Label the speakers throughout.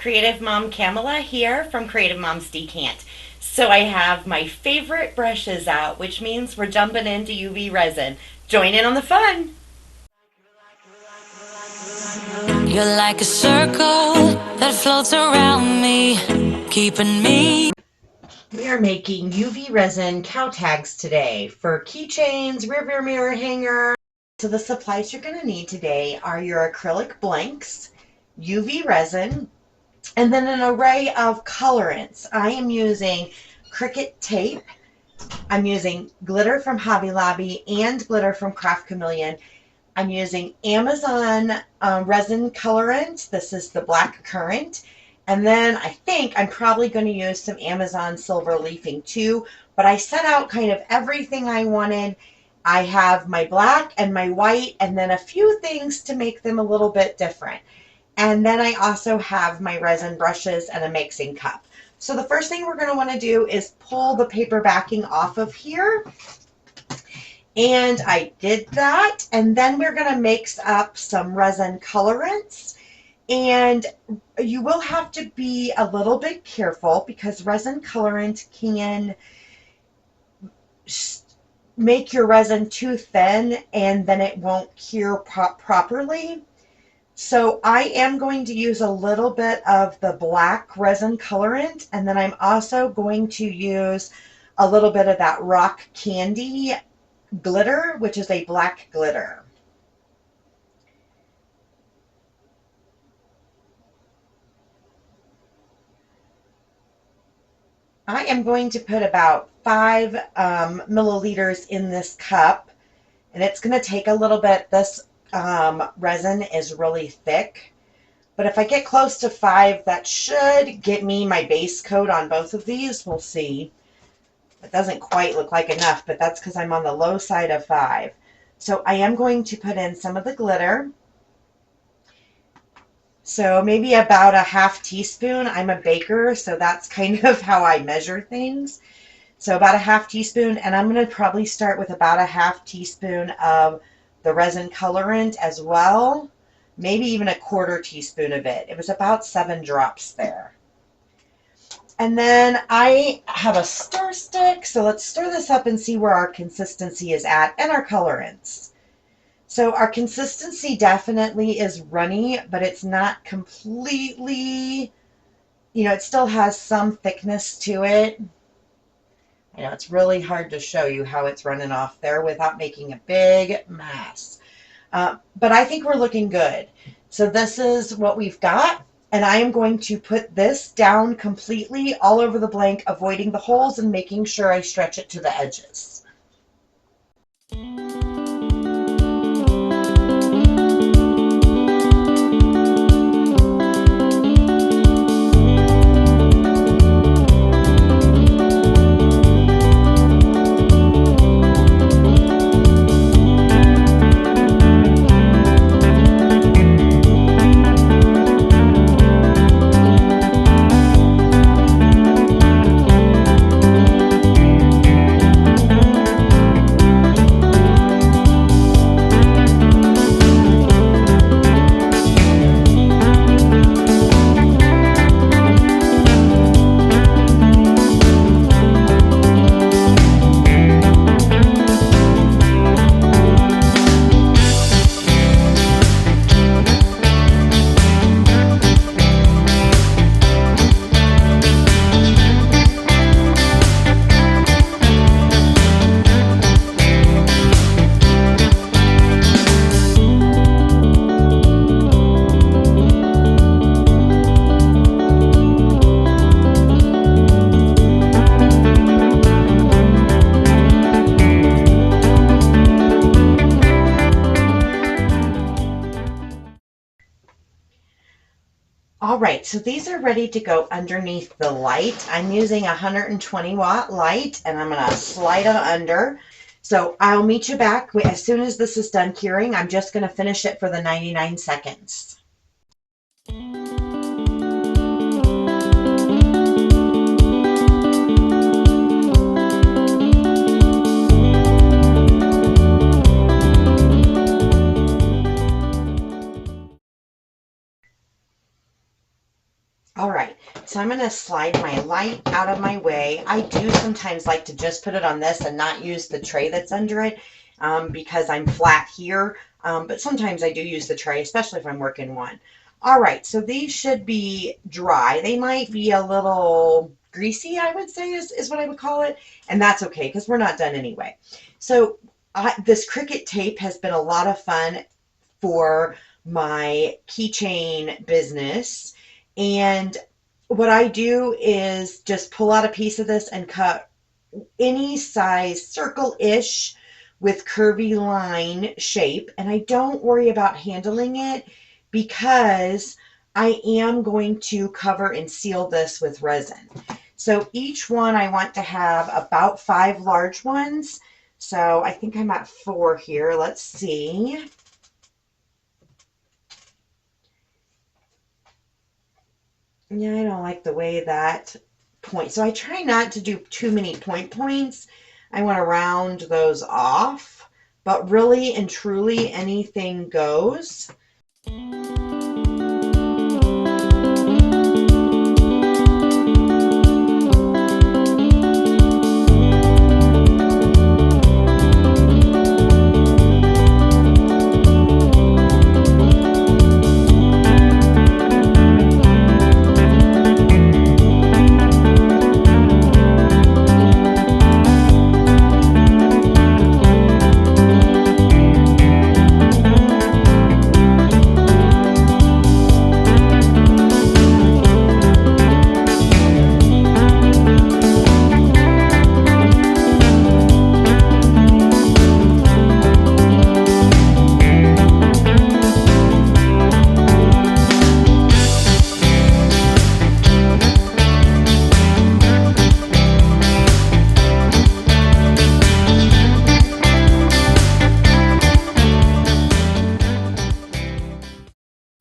Speaker 1: Creative Mom Kamela here from Creative Mom's Decant. So I have my favorite brushes out, which means we're jumping into UV resin. Join in on the fun!
Speaker 2: You're like a circle that floats around me, keeping me.
Speaker 1: We are making UV resin cow tags today for keychains, rearview mirror hanger. So the supplies you're going to need today are your acrylic blanks, UV resin, and then an array of colorants. I am using Cricut tape. I'm using glitter from Hobby Lobby and glitter from Craft Chameleon. I'm using Amazon resin colorant. This is the black currant. And then I think I'm probably going to use some Amazon silver leafing too. But I set out kind of everything I wanted. I have my black and my white and then a few things to make them a little bit different. And then I also have my resin brushes and a mixing cup. So the first thing we're going to want to do is pull the paper backing off of here. And I did that. And then we're going to mix up some resin colorants. And you will have to be a little bit careful because resin colorant can make your resin too thin and then it won't cure properly. So I am going to use a little bit of the black resin colorant, and then I'm also going to use a little bit of that rock candy glitter, which is a black glitter. I am going to put about 5 milliliters in this cup, and it's going to take a little bit. This resin is really thick, but if I get close to 5, that should get me my base coat on both of these. We'll see. It doesn't quite look like enough, but that's because I'm on the low side of 5. So I am going to put in some of the glitter. So maybe about a ½ teaspoon. I'm a baker, so that's kind of how I measure things. So about a ½ teaspoon, and I'm going to probably start with about a ½ teaspoon of the resin colorant as well, maybe even a ¼ teaspoon of it. It was about 7 drops there. And then I have a stir stick, so let's stir this up and see where our consistency is at and our colorants. So our consistency definitely is runny, but it's not completely, it still has some thickness to it. I know it's really hard to show you how it's running off there without making a big mess. But I think we're looking good. So this is what we've got. And I am going to put this down completely all over the blank, avoiding the holes and making sure I stretch it to the edges. All right, so these are ready to go underneath the light. I'm using a 120-watt light, and I'm going to slide them under. So I'll meet you back as soon as this is done curing. I'm just going to finish it for the 99 seconds. All right, so I'm going to slide my light out of my way. I do sometimes like to just put it on this and not use the tray that's under it because I'm flat here. But sometimes I do use the tray, especially if I'm working one. All right, so these should be dry. They might be a little greasy, I would say is what I would call it. And that's okay because we're not done anyway. So this Cricut tape has been a lot of fun for my keychain business. And what I do is just pull out a piece of this and cut any size circle-ish with curvy line shape. And I don't worry about handling it because I am going to cover and seal this with resin. So each one I want to have about 5 large ones. So I think I'm at 4 here. Let's see. Yeah, I don't like the way that point. So I try not to do too many points. I want to round those off, but really and truly anything goes.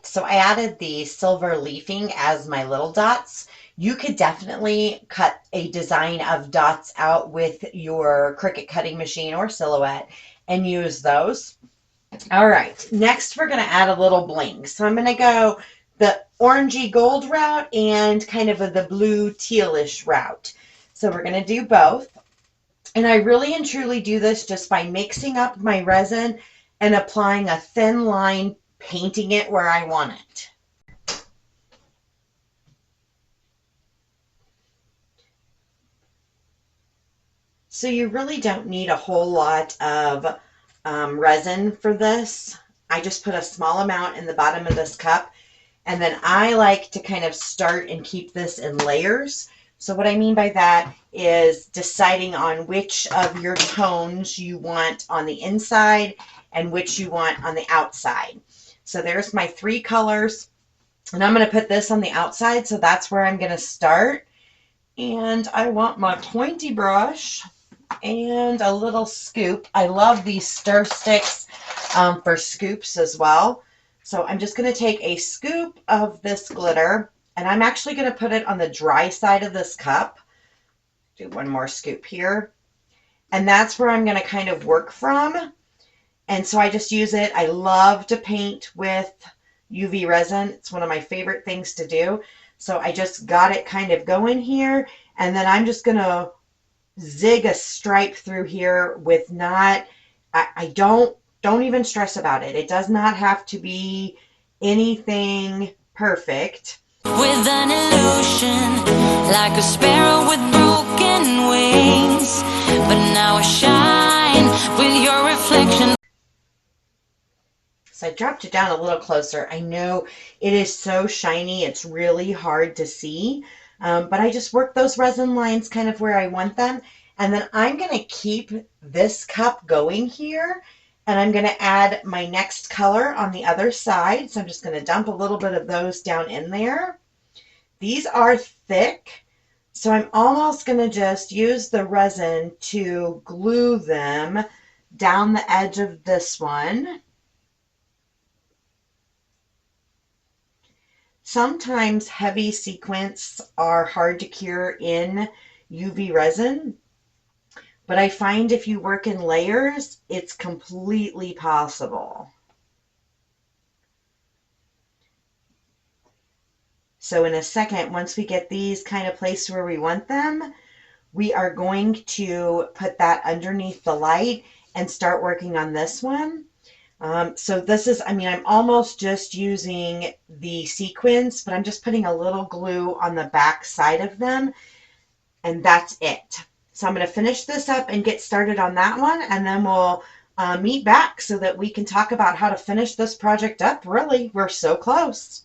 Speaker 1: So I added the silver leafing as my little dots. You could definitely cut a design of dots out with your Cricut cutting machine or Silhouette and use those. All right, next we're going to add a little bling. So I'm going to go the orangey gold route and kind of the blue tealish route. So we're going to do both. And I really and truly do this just by mixing up my resin and applying a thin line, painting it where I want it. So you really don't need a whole lot of resin for this. I just put a small amount in the bottom of this cup, and then I like to kind of start and keep this in layers. So what I mean by that is deciding on which of your tones you want on the inside and which you want on the outside. So there's my 3 colors, and I'm going to put this on the outside, so that's where I'm going to start. And I want my pointy brush and a little scoop. I love these stir sticks for scoops as well. So I'm just going to take a scoop of this glitter, and I'm actually going to put it on the dry side of this cup. Do one more scoop here. And that's where I'm going to kind of work from. And so I just use it. I love to paint with UV resin. It's one of my favorite things to do. So I just got it kind of going here. And then I'm just going to zig a stripe through here with not, I don't even stress about it. It does not have to be anything perfect.
Speaker 2: With an illusion, like a sparrow with broken wings, but now I shine with your reflection.
Speaker 1: So I dropped it down a little closer. I know it is so shiny, it's really hard to see, but I just work those resin lines kind of where I want them. And then I'm going to keep this cup going here, and I'm going to add my next color on the other side. So I'm just going to dump a little bit of those down in there. These are thick, so I'm almost going to just use the resin to glue them down the edge of this one. Sometimes heavy sequins are hard to cure in UV resin, but I find if you work in layers, it's completely possible. So in a second, once we get these kind of placed where we want them, we are going to put that underneath the light and start working on this one. So this is, I mean, I'm almost just using the sequins, but I'm just putting a little glue on the back side of them, and that's it. So I'm going to finish this up and get started on that one, and then we'll meet back so that we can talk about how to finish this project up. Really, we're so close.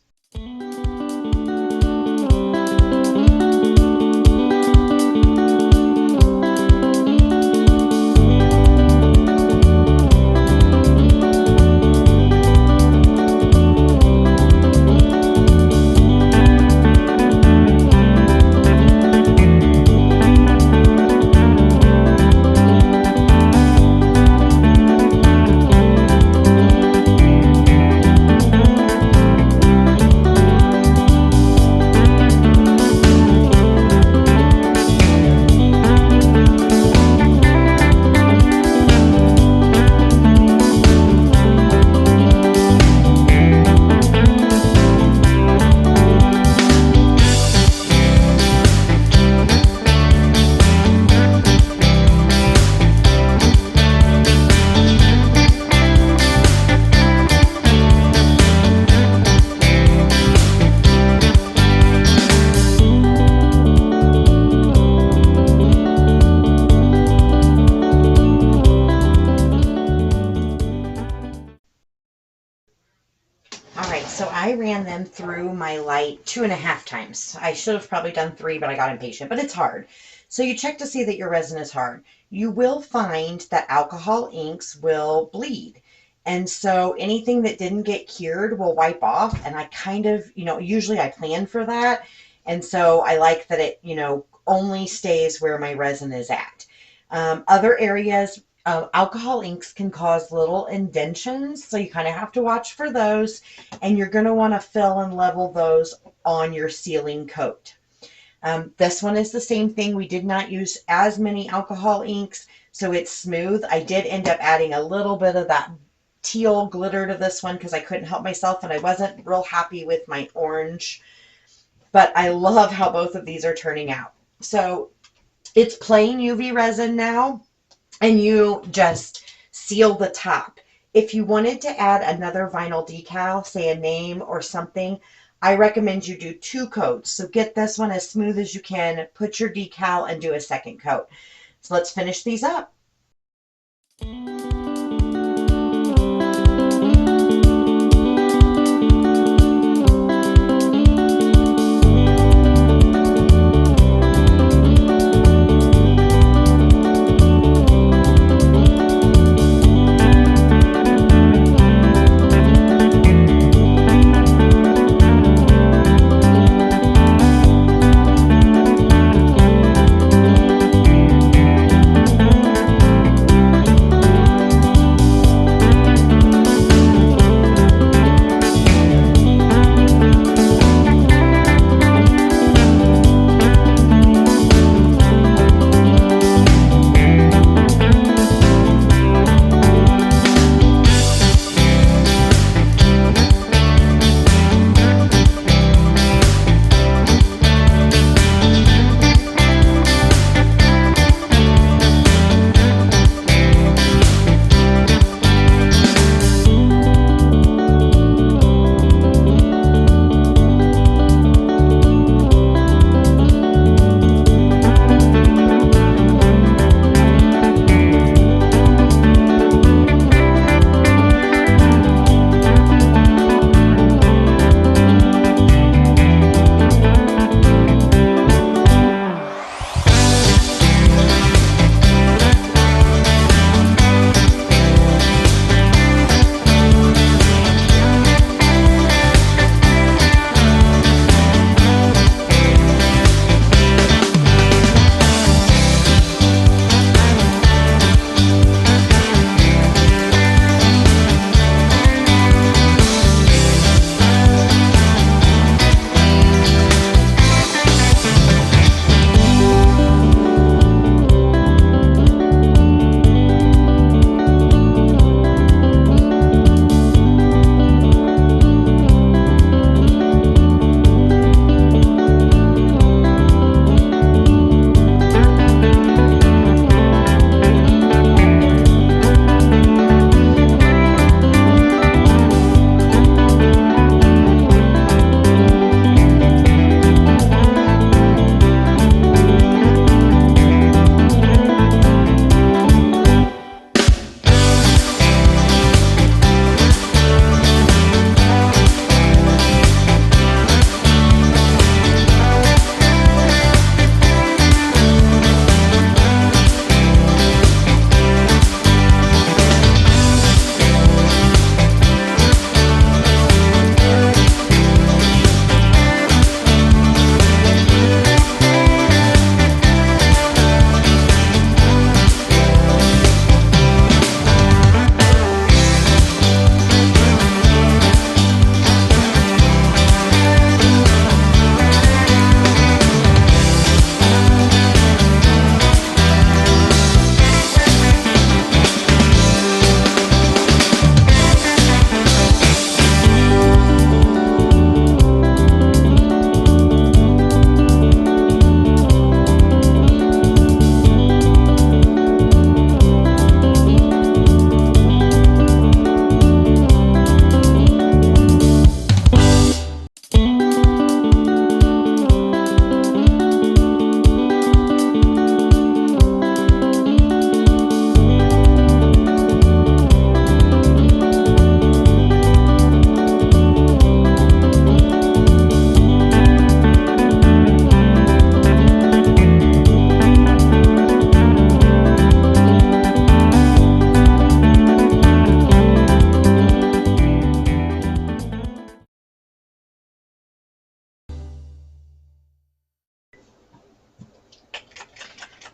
Speaker 1: So I ran them through my light 2.5 times. I should have probably done 3, but I got impatient, but it's hard. So you check to see that your resin is hard. You will find that alcohol inks will bleed. And so anything that didn't get cured will wipe off. And I kind of, usually I plan for that. And so I like that it, only stays where my resin is at. Other areas, alcohol inks can cause little indentions, so you kind of have to watch for those, and you're going to want to fill and level those on your sealing coat. This one is the same thing. We did not use as many alcohol inks, so it's smooth. I did end up adding a little bit of that teal glitter to this one because I couldn't help myself, and I wasn't real happy with my orange, but I love how both of these are turning out. So it's plain UV resin now, and you just seal the top. If you wanted to add another vinyl decal, say a name or something, I recommend you do 2 coats. So get this one as smooth as you can, put your decal, and do a second coat. So let's finish these up.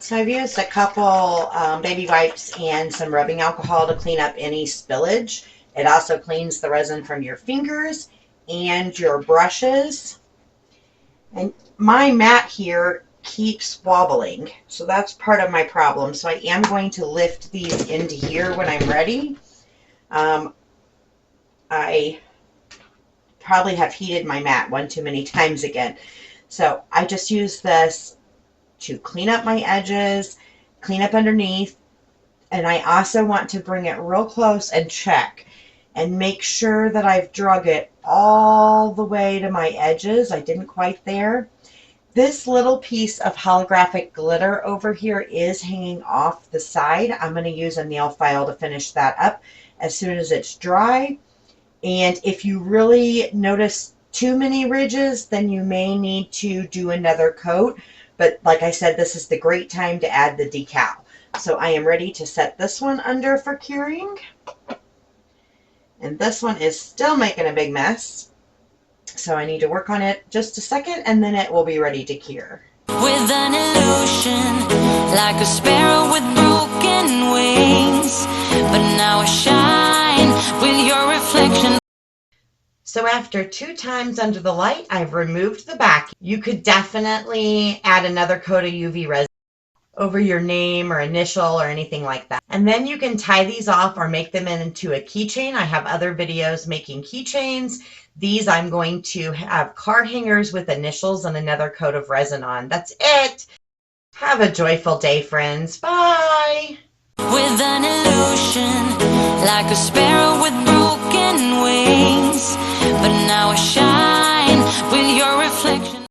Speaker 1: So I've used a couple baby wipes and some rubbing alcohol to clean up any spillage. It also cleans the resin from your fingers and your brushes. And my mat here keeps wobbling, so that's part of my problem. So I am going to lift these into here when I'm ready. I probably have heated my mat one too many times again. So I just use this to clean up my edges, clean up underneath, and I also want to bring it real close and check and make sure that I've drug it all the way to my edges. I didn't quite there. This little piece of holographic glitter over here is hanging off the side. I'm going to use a nail file to finish that up as soon as it's dry. And if you really notice too many ridges, then you may need to do another coat. But like I said, this is the great time to add the decal. So I am ready to set this one under for curing. And this one is still making a big mess. So I need to work on it just a second and then it will be ready to cure.
Speaker 2: With an illusion, like a sparrow with broken wings, but now I shine with your reflection.
Speaker 1: So after 2 times under the light, I've removed the back. You could definitely add another coat of UV resin over your name or initial or anything like that. And then you can tie these off or make them into a keychain. I have other videos making keychains. These I'm going to have car hangers with initials and another coat of resin on. That's it. Have a joyful day, friends. Bye.
Speaker 2: With an illusion, like a sparrow with broken wings, but now I shine.